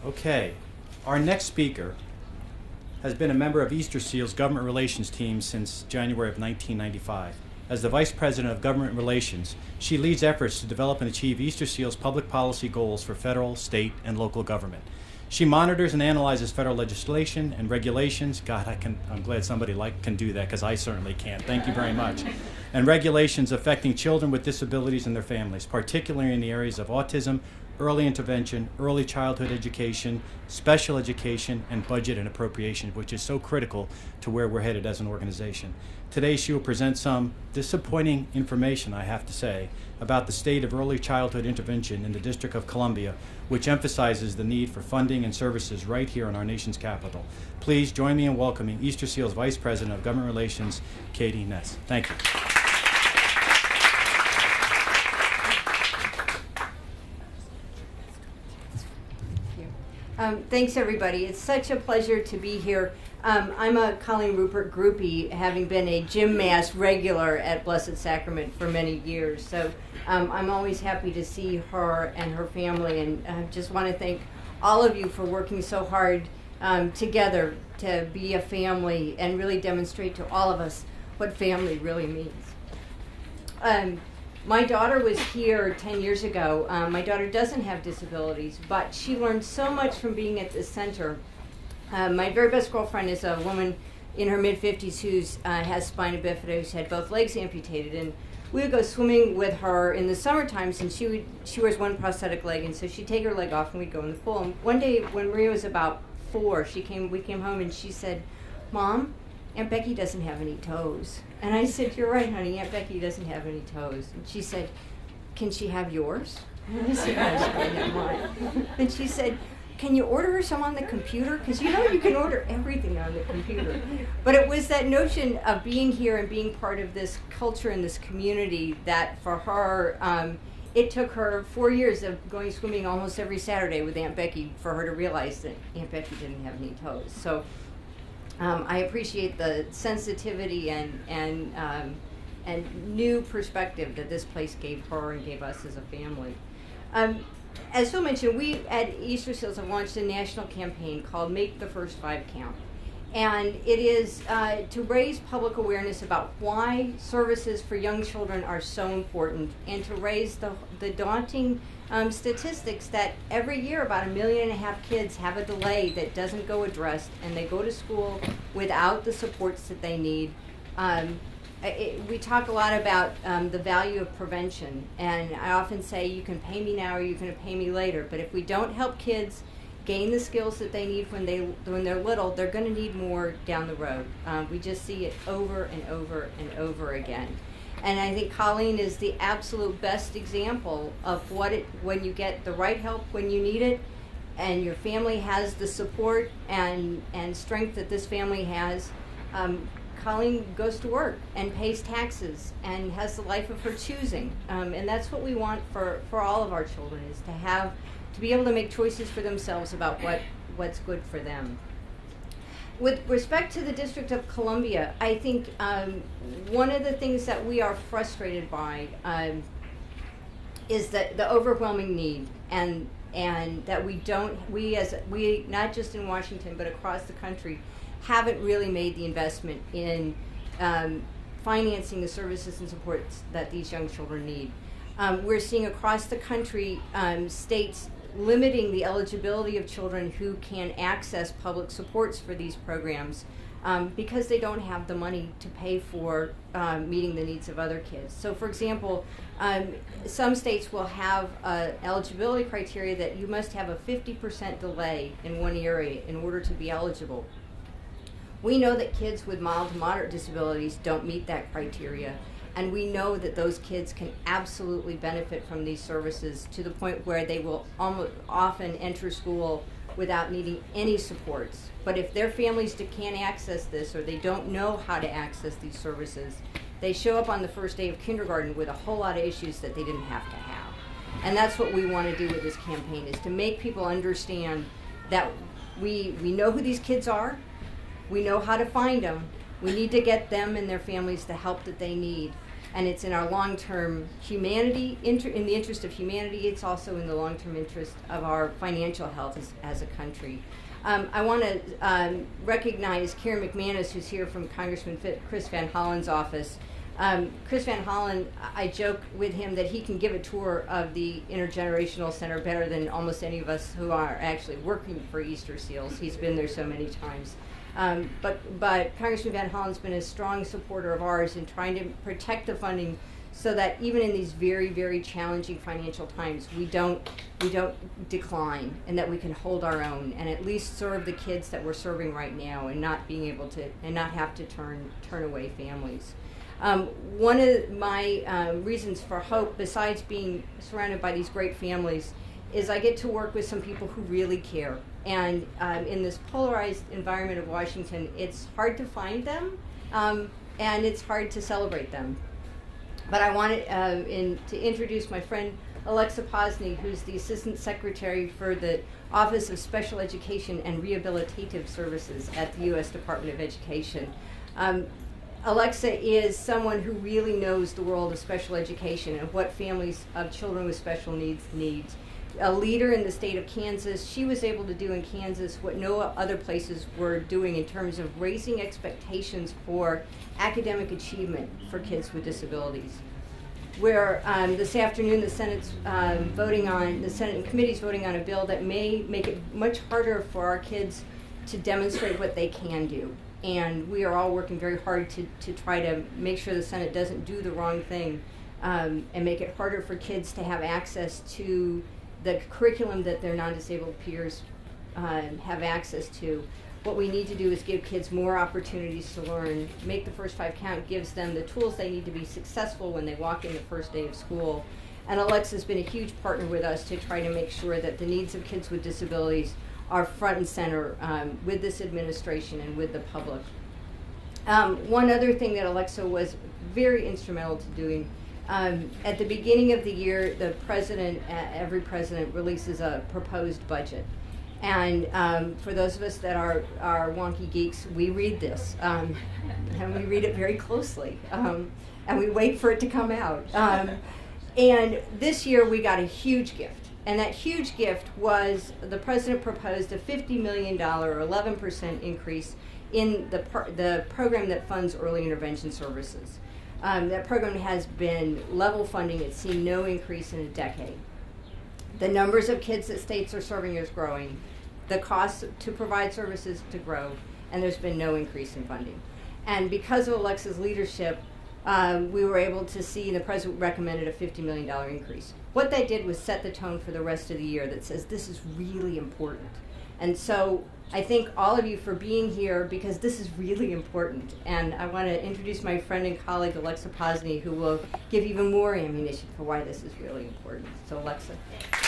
Okay, our next speaker has been a member of Easter Seal's government relations team since January of 1995. As the Vice President of Government Relations, she leads efforts to develop and achieve Easter Seal's public policy goals for federal, state, and local government. She monitors and analyzes federal legislation and regulations. God, I'm glad somebody can do that, because I certainly can't. Thank you very much. And regulations affecting children with disabilities and their families, particularly in the areas of autism, early intervention, early childhood education, special education, and budget and appropriation, which is so critical to where we're headed as an organization. Today she will present some disappointing information, I have to say, about the state of early childhood intervention in the District of Columbia, which emphasizes the need for funding and services right here in our nation's capital. Please join me in welcoming Easter Seal's Vice President of Government Relations, Katy Neas. Thank you. Thanks, everybody. It's such a pleasure to be here. I'm a Colleen Rupert groupie, having been a gym mass regular at Blessed Sacrament for many years. So I'm always happy to see her and her family, and I just want to thank all of you for working so hard together to be a family and really demonstrate to all of us what family really means. My daughter was here 10 years ago. My daughter doesn't have disabilities, but she learned so much from being at this center. My very best girlfriend is a woman in her mid-50s who has spina bifida, who's had both legs amputated. And we would go swimming with her in the summer times, and she wears one prosthetic leg, and so she'd take her leg off and we'd go in the pool. And one day when Maria was about 4, we came home and she said, "Mom, Aunt Becky doesn't have any toes." And I said, "You're right, honey, Aunt Becky doesn't have any toes." And she said, "Can she have yours?" And I said, "No, she can't have mine." And she said, "Can you order her some on the computer? Because you know you can order everything on the computer." But it was that notion of being here and being part of this culture and this community that for her, it took her 4 years of going swimming almost every Saturday with Aunt Becky for her to realize that Aunt Becky didn't have any toes. So I appreciate the sensitivity and new perspective that this place gave her and gave us as a family. As Phil mentioned, we at Easter Seals have launched a national campaign called Make the First 5 Count. And it is to raise public awareness about why services for young children are so important, and to raise the daunting statistics that every year about 1.5 million kids have a delay that doesn't go addressed, and they go to school without the supports that they need. We talk a lot about the value of prevention, and I often say you can pay me now or you can pay me later, but if we don't help kids gain the skills that they need when they're little, they're going to need more down the road. We just see it over and over and over again. And I think Colleen is the absolute best example of when you get the right help when you need it, and your family has the support and strength that this family has. Colleen goes to work and pays taxes and has the life of her choosing. And that's what we want for all of our children, is to be able to make choices for themselves about what's good for them. With respect to the District of Columbia, I think one of the things that we are frustrated by is that the overwhelming need, and that we not just in Washington but across the country haven't really made the investment in financing the services and supports that these young children need. We're seeing across the country states limiting the eligibility of children who can access public supports for these programs because they don't have the money to pay for meeting the needs of other kids. So for example, some states will have eligibility criteria that you must have a 50% delay in one area in order to be eligible. We know that kids with mild to moderate disabilities don't meet that criteria, and we know that those kids can absolutely benefit from these services to the point where they will often enter school without needing any supports. But if their families can't access this, or they don't know how to access these services, they show up on the first day of kindergarten with a whole lot of issues that they didn't have to have. And that's what we want to do with this campaign, is to make people understand that we know who these kids are, we know how to find them, we need to get them and their families the help that they need. And it's in our long-term humanity, in the interest of humanity. It's also in the long-term interest of our financial health as a country. I want to recognize Karen McManus, who's here from Congressman Chris Van Hollen's office. Chris Van Hollen, I joke with him that he can give a tour of the Intergenerational Center better than almost any of us who are actually working for Easter Seals. He's been there so many times. But Congressman Van Hollen's been a strong supporter of ours in trying to protect the funding so that even in these very, very challenging financial times, we don't decline, and that we can hold our own and at least serve the kids that we're serving right now, and not being able to, and not have to turn away families. One of my reasons for hope, besides being surrounded by these great families, is I get to work with some people who really care. And in this polarized environment of Washington, it's hard to find them, and it's hard to celebrate them. But I wanted to introduce my friend Alexa Posny, who's the Assistant Secretary for the Office of Special Education and Rehabilitative Services at the U.S. Department of Education. Alexa is someone who really knows the world of special education and what families of children with special needs need. A leader in the state of Kansas, she was able to do in Kansas what no other places were doing in terms of raising expectations for academic achievement for kids with disabilities. Where this afternoon the Senate and committee's voting on a bill that may make it much harder for our kids to demonstrate what they can do. And we are all working very hard to try to make sure the Senate doesn't do the wrong thing, and make it harder for kids to have access to the curriculum that their non-disabled peers have access to. What we need to do is give kids more opportunities to learn. Make the First Five Count gives them the tools they need to be successful when they walk in the first day of school. And Alexa's been a huge partner with us to try to make sure that the needs of kids with disabilities are front and center with this administration and with the public. One other thing that Alexa was very instrumental to doing, at the beginning of the year, the president, every president releases a proposed budget. And for those of us that are wonky geeks, we read this, and we read it very closely, and we wait for it to come out. And this year we got a huge gift. And that huge gift was the president proposed a $50 million or 11% increase in the program that funds early intervention services. That program has been level funding. It's seen no increase in a decade. The numbers of kids that states are serving is growing. The cost to provide services to grow, and there's been no increase in funding. And because of Alexa's leadership, we were able to see the president recommended a $50 million increase. What they did was set the tone for the rest of the year that says this is really important. And so I thank all of you for being here, because this is really important. And I want to introduce my friend and colleague, Alexa Posny, who will give even more ammunition for why this is really important. So Alexa.